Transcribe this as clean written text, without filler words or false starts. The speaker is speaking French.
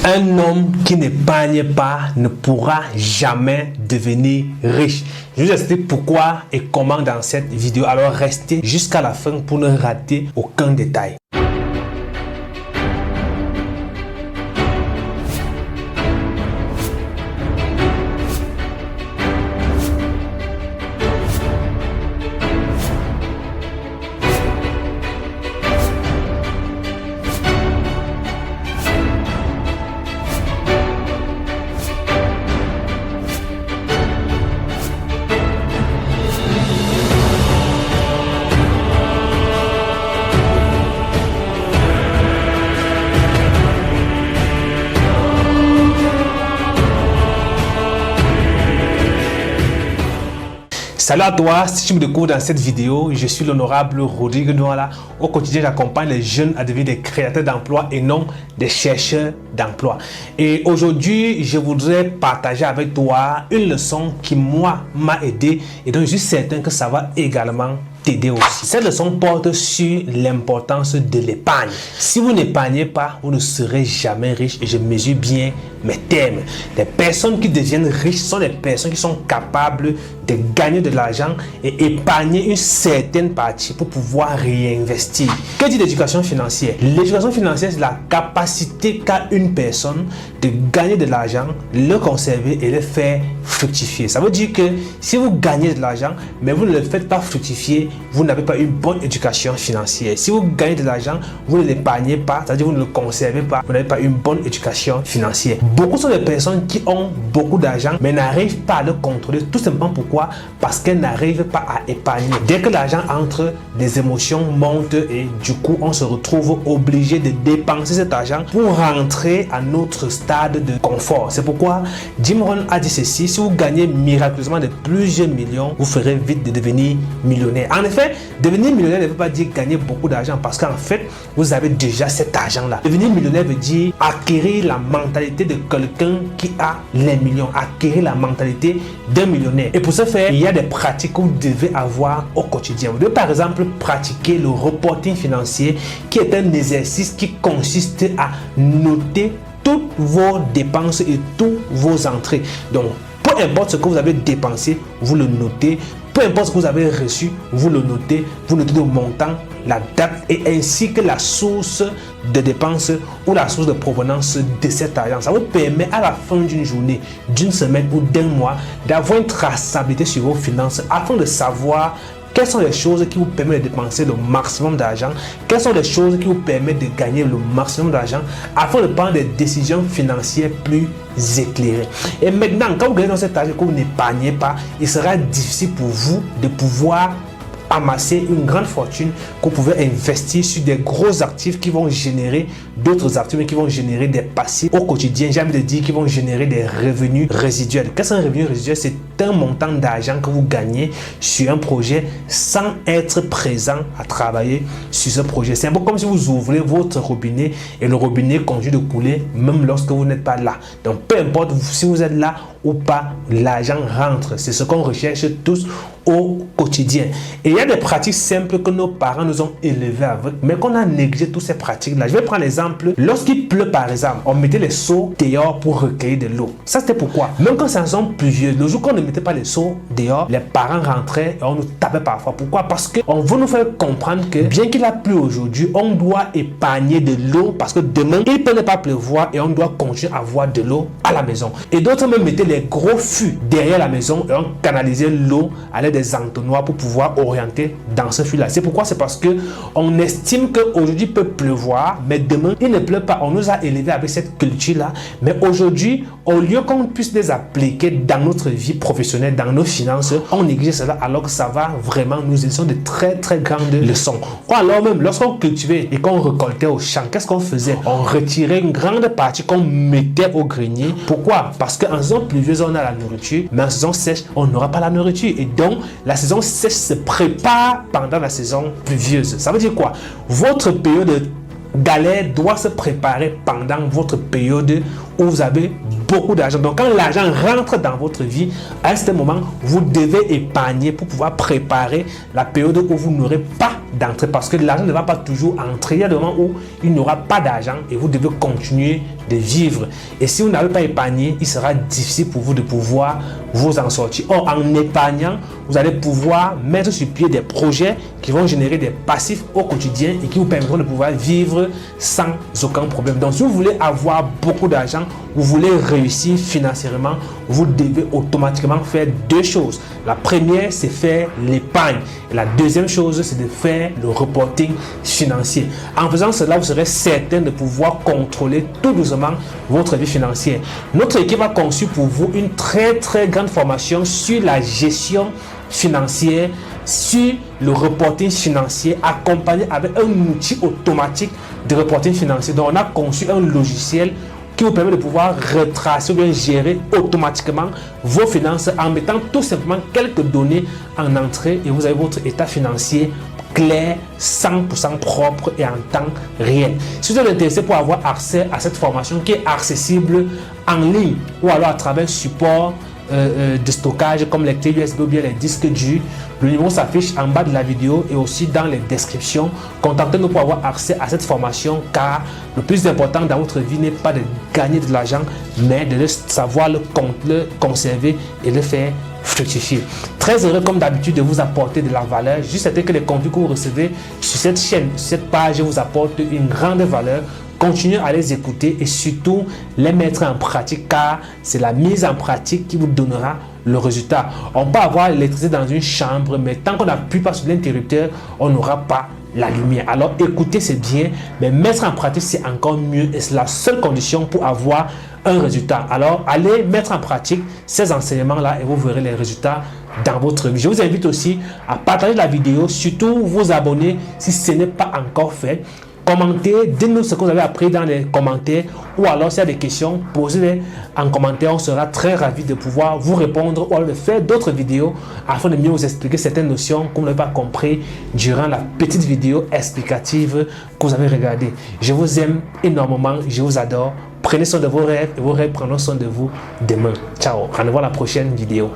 Un homme qui n'épargne pas ne pourra jamais devenir riche. Je vous explique pourquoi et comment dans cette vidéo. Alors restez jusqu'à la fin pour ne rater aucun détail. Salut à toi, si tu me découvres dans cette vidéo, je suis l'honorable Rodrigue Douala. Au quotidien, j'accompagne les jeunes à devenir des créateurs d'emploi et non des chercheurs d'emploi. Et aujourd'hui, je voudrais partager avec toi une leçon qui, moi, m'a aidé et dont je suis certain que ça va également t'aider aussi. Cette leçon porte sur l'importance de l'épargne. Si vous n'épargnez pas, vous ne serez jamais riche et je mesure bien mes termes. Les personnes qui deviennent riches sont des personnes qui sont capables de gagner de l'argent et épargner une certaine partie pour pouvoir réinvestir. Que dit l'éducation financière? L'éducation financière, c'est la capacité qu'a une personne de gagner de l'argent, le conserver et le faire fructifier. Ça veut dire que si vous gagnez de l'argent, mais vous ne le faites pas fructifier, vous n'avez pas une bonne éducation financière. Si vous gagnez de l'argent, vous ne l'épargnez pas, c'est-à-dire vous ne le conservez pas, vous n'avez pas une bonne éducation financière. Beaucoup sont des personnes qui ont beaucoup d'argent, mais n'arrivent pas à le contrôler. Tout simplement pourquoi? Parce qu'elles n'arrivent pas à épargner. Dès que l'argent entre, les émotions montent et du coup, on se retrouve obligé de dépenser cet argent pour rentrer à notre stade de confort. C'est pourquoi Jim Rohn a dit ceci: si vous gagnez miraculeusement de plusieurs millions, vous ferez vite de devenir millionnaire. En effet, devenir millionnaire ne veut pas dire gagner beaucoup d'argent parce qu'en fait, vous avez déjà cet argent-là. Devenir millionnaire veut dire acquérir la mentalité de quelqu'un qui a les millions, acquérir la mentalité d'un millionnaire. Et pour ce faire, il y a des pratiques que vous devez avoir au quotidien. Vous devez par exemple pratiquer le reporting financier qui est un exercice qui consiste à noter toutes vos dépenses et toutes vos entrées. Donc, peu importe ce que vous avez dépensé, vous le notez. Peu importe ce que vous avez reçu, vous le notez. Vous notez le montant, la date et ainsi que la source de dépenses ou la source de provenance de cet argent. Ça vous permet à la fin d'une journée, d'une semaine ou d'un mois d'avoir une traçabilité sur vos finances afin de savoir quelles sont les choses qui vous permettent de dépenser le maximum d'argent, quelles sont les choses qui vous permettent de gagner le maximum d'argent afin de prendre des décisions financières plus éclairées. Et maintenant, quand vous gagnez dans cet argent que vous n'épargnez pas, il sera difficile pour vous de pouvoir amasser une grande fortune que vous pouvez investir sur des gros actifs qui vont générer d'autres actifs, mais qui vont générer des passifs au quotidien. J'ai envie de dire qu'ils vont générer des revenus résiduels. Qu'est-ce qu'un revenu résiduel? C'est un montant d'argent que vous gagnez sur un projet sans être présent à travailler sur ce projet. C'est un peu comme si vous ouvrez votre robinet et le robinet continue de couler même lorsque vous n'êtes pas là. Donc peu importe si vous êtes là ou pas, l'argent rentre. C'est ce qu'on recherche tous au quotidien. Et il y a des pratiques simples que nos parents nous ont élevés avec, mais qu'on a négligé toutes ces pratiques-là. Je vais prendre l'exemple. Lorsqu'il pleut, par exemple, on mettait les seaux dehors pour recueillir de l'eau. Ça, c'était pourquoi? Même quand ça sont pluvieux, le jour qu'on ne mettait pas les seaux dehors, les parents rentraient et on nous tapait parfois. Pourquoi? Parce qu'on veut nous faire comprendre que bien qu'il a plu aujourd'hui, on doit épargner de l'eau parce que demain, il peut ne pas pleuvoir et on doit continuer à avoir de l'eau à la maison. Et d'autres même mettaient les gros fûts derrière la maison et on canalisait l'eau à l'aide des entonnoirs pour pouvoir orienter dans ce fût-là. C'est pourquoi? C'est parce que on estime qu'aujourd'hui peut pleuvoir, mais demain il ne pleut pas. On nous a élevés avec cette culture-là, mais aujourd'hui, au lieu qu'on puisse les appliquer dans notre vie professionnelle, dans nos finances, on néglige cela alors que ça va vraiment nous aider. Ce sont de très très grandes leçons. Ou alors même lorsqu'on cultivait et qu'on récoltait au champ, qu'est-ce qu'on faisait? On retirait une grande partie qu'on mettait au grenier. Pourquoi? Parce qu'en saison pluvieuse, on a la nourriture, mais en saison sèche, on n'aura pas la nourriture. Et donc, la saison sèche se prépare pendant la saison pluvieuse. Ça veut dire quoi? Votre période galère doit se préparer pendant votre période où vous avez beaucoup d'argent. Donc quand l'argent rentre dans votre vie, à ce moment, vous devez épargner pour pouvoir préparer la période où vous n'aurez pas d'entrer parce que l'argent ne va pas toujours entrer. Il y a des moments où il n'y aura pas d'argent et vous devez continuer de vivre. Et si vous n'avez pas épargné, il sera difficile pour vous de pouvoir vous en sortir. Or, en épargnant, vous allez pouvoir mettre sur pied des projets qui vont générer des passifs au quotidien et qui vous permettront de pouvoir vivre sans aucun problème. Donc, si vous voulez avoir beaucoup d'argent, vous voulez réussir financièrement, vous devez automatiquement faire deux choses. La première, c'est faire l'épargne. Et la deuxième chose, c'est de faire le reporting financier. En faisant cela, vous serez certain de pouvoir contrôler tout doucement votre vie financière. Notre équipe a conçu pour vous une très grande formation sur la gestion financière, sur le reporting financier, accompagné avec un outil automatique de reporting financier. Donc, on a conçu un logiciel qui vous permet de pouvoir retracer ou bien gérer automatiquement vos finances en mettant tout simplement quelques données en entrée et vous avez votre état financier clair, 100% propre et en temps réel. Si vous êtes intéressé pour avoir accès à cette formation qui est accessible en ligne ou alors à travers support de stockage comme les clés USB ou bien les disques durs, le numéro s'affiche en bas de la vidéo et aussi dans les descriptions. Contactez-nous pour avoir accès à cette formation car le plus important dans votre vie n'est pas de gagner de l'argent mais de savoir le conserver et le faire fructifier. Très heureux comme d'habitude de vous apporter de la valeur. Juste certain que les contenus que vous recevez sur cette chaîne, sur cette page vous apportent une grande valeur. Continuez à les écouter et surtout les mettre en pratique car c'est la mise en pratique qui vous donnera le résultat. On peut avoir l'électricité dans une chambre mais tant qu'on n'appuie pas sur l'interrupteur, on n'aura pas la lumière. Alors écouter c'est bien mais mettre en pratique c'est encore mieux et c'est la seule condition pour avoir un résultat. Alors allez mettre en pratique ces enseignements là et vous verrez les résultats dans votre vie. Je vous invite aussi à partager la vidéo, surtout vous abonner si ce n'est pas encore fait. Commentez, dites-nous ce que vous avez appris dans les commentaires ou alors s'il y a des questions, posez-les en commentaire. On sera très ravis de pouvoir vous répondre ou alors de faire d'autres vidéos afin de mieux vous expliquer certaines notions que vous n'avez pas compris durant la petite vidéo explicative que vous avez regardée. Je vous aime énormément, je vous adore. Prenez soin de vos rêves et vos rêves prendront soin de vous demain. Ciao, rendez-vous à la prochaine vidéo.